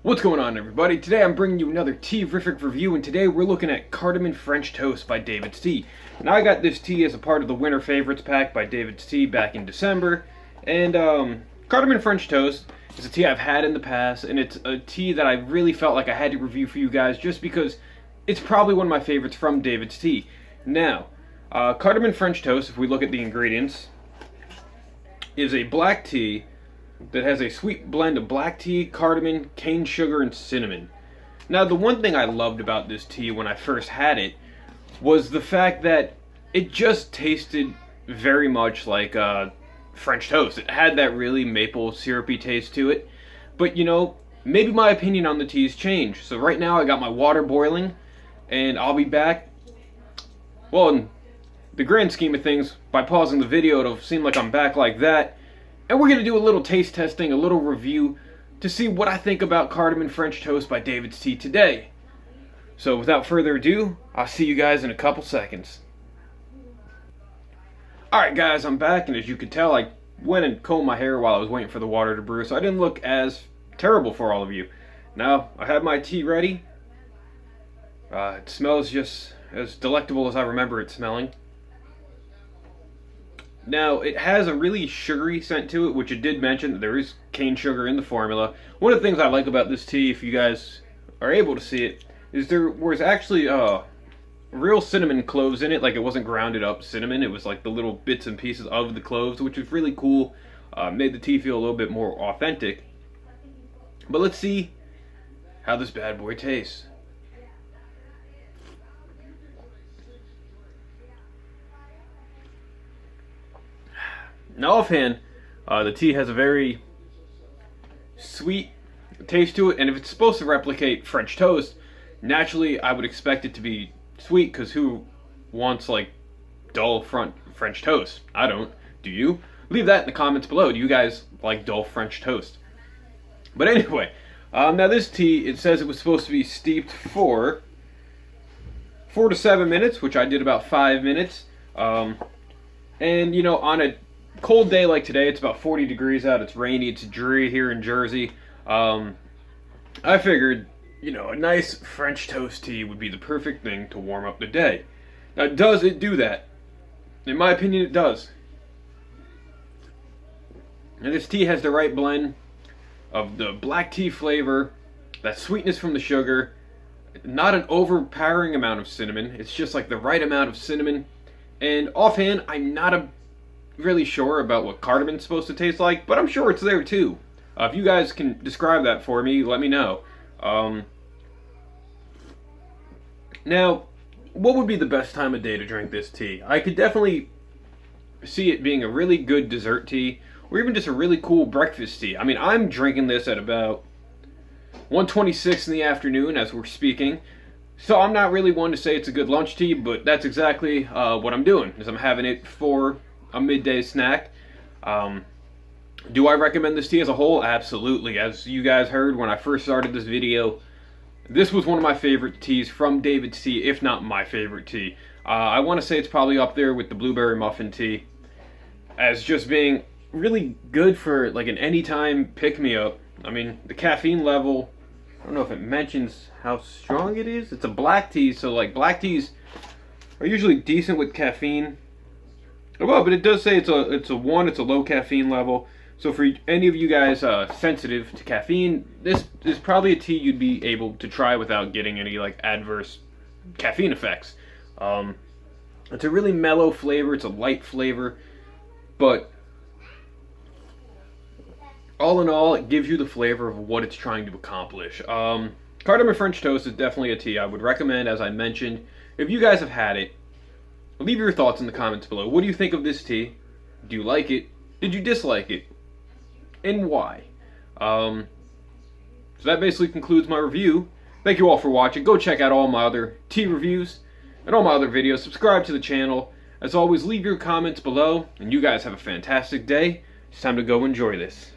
What's going on, everybody? Today I'm bringing you another tea-rific review, and today we're looking at Cardamom French Toast by David's Tea. Now, I got this tea as a part of the Winter Favorites pack by David's Tea back in December, and Cardamom French Toast is a tea I've had in the past, and it's a tea that I really felt like I had to review for you guys just because it's probably one of my favorites from David's Tea. Now, Cardamom French Toast, if we look at the ingredients, is a black tea that has a sweet blend of black tea, cardamom, cane sugar, and cinnamon. Now, the one thing I loved about this tea when I first had it was the fact that it just tasted very much like French toast. It had that really maple syrupy taste to it. But, you know, maybe my opinion on the tea's changed. So right now I got my water boiling, and I'll be back. Well, in the grand scheme of things, by pausing the video, it'll seem like I'm back like that. And we're going to do a little taste testing, a little review, to see what I think about Cardamom French Toast by David's Tea today. So without further ado, I'll see you guys in a couple seconds. Alright guys, I'm back, and as you can tell, I went and combed my hair while I was waiting for the water to brew, so I didn't look as terrible for all of you. Now, I have my tea ready. It smells just as delectable as I remember it smelling. Now, it has a really sugary scent to it, which it did mention that there is cane sugar in the formula. One of the things I like about this tea, if you guys are able to see it, is there was actually real cinnamon cloves in it. Like, it wasn't grounded up cinnamon, it was like the little bits and pieces of the cloves, which was really cool. Made the tea feel a little bit more authentic. But let's see how this bad boy tastes. Now, offhand, the tea has a very sweet taste to it, and if it's supposed to replicate French toast, naturally I would expect it to be sweet, because who wants, like, dull French toast? I don't. Do you? Leave that in the comments below. Do you guys like dull French toast? But anyway, now this tea, it says it was supposed to be steeped for 4 to 7 minutes, which I did about 5 minutes. And, you know, on a cold day like today, it's about 40 degrees out, it's rainy, it's dreary here in Jersey. I figured, you know, a nice French toast tea would be the perfect thing to warm up the day. Now, does it do that? In my opinion, it does. Now, this tea has the right blend of the black tea flavor, that sweetness from the sugar, not an overpowering amount of cinnamon, it's just like the right amount of cinnamon. And offhand, I'm not really sure about what cardamon's supposed to taste like, but I'm sure it's there too. If you guys can describe that for me, let me know. Now, what would be the best time of day to drink this tea? I could definitely see it being a really good dessert tea, or even just a really cool breakfast tea. I mean, I'm drinking this at about 1:26 in the afternoon as we're speaking, so I'm not really one to say it's a good lunch tea, but that's exactly what I'm doing, is I'm having it for a midday snack. Do I recommend this tea as a whole? Absolutely. As you guys heard when I first started this video, this was one of my favorite teas from David's Tea, if not my favorite tea. I want to say it's probably up there with the blueberry muffin tea as just being really good for like an anytime pick-me-up. I mean, the caffeine level, I don't know if it mentions how strong it is. It's a black tea, so like black teas are usually decent with caffeine. Well, but it does say it's a low caffeine level. So for any of you guys sensitive to caffeine, this is probably a tea you'd be able to try without getting any like adverse caffeine effects. It's a really mellow flavor. It's a light flavor, but all in all, it gives you the flavor of what it's trying to accomplish. Cardamom French Toast is definitely a tea I would recommend, as I mentioned. If you guys have had it, leave your thoughts in the comments below. What do you think of this tea? Do you like it? Did you dislike it? And why? So that basically concludes my review. Thank you all for watching. Go check out all my other tea reviews and all my other videos. Subscribe to the channel. As always, leave your comments below. And you guys have a fantastic day. It's time to go enjoy this.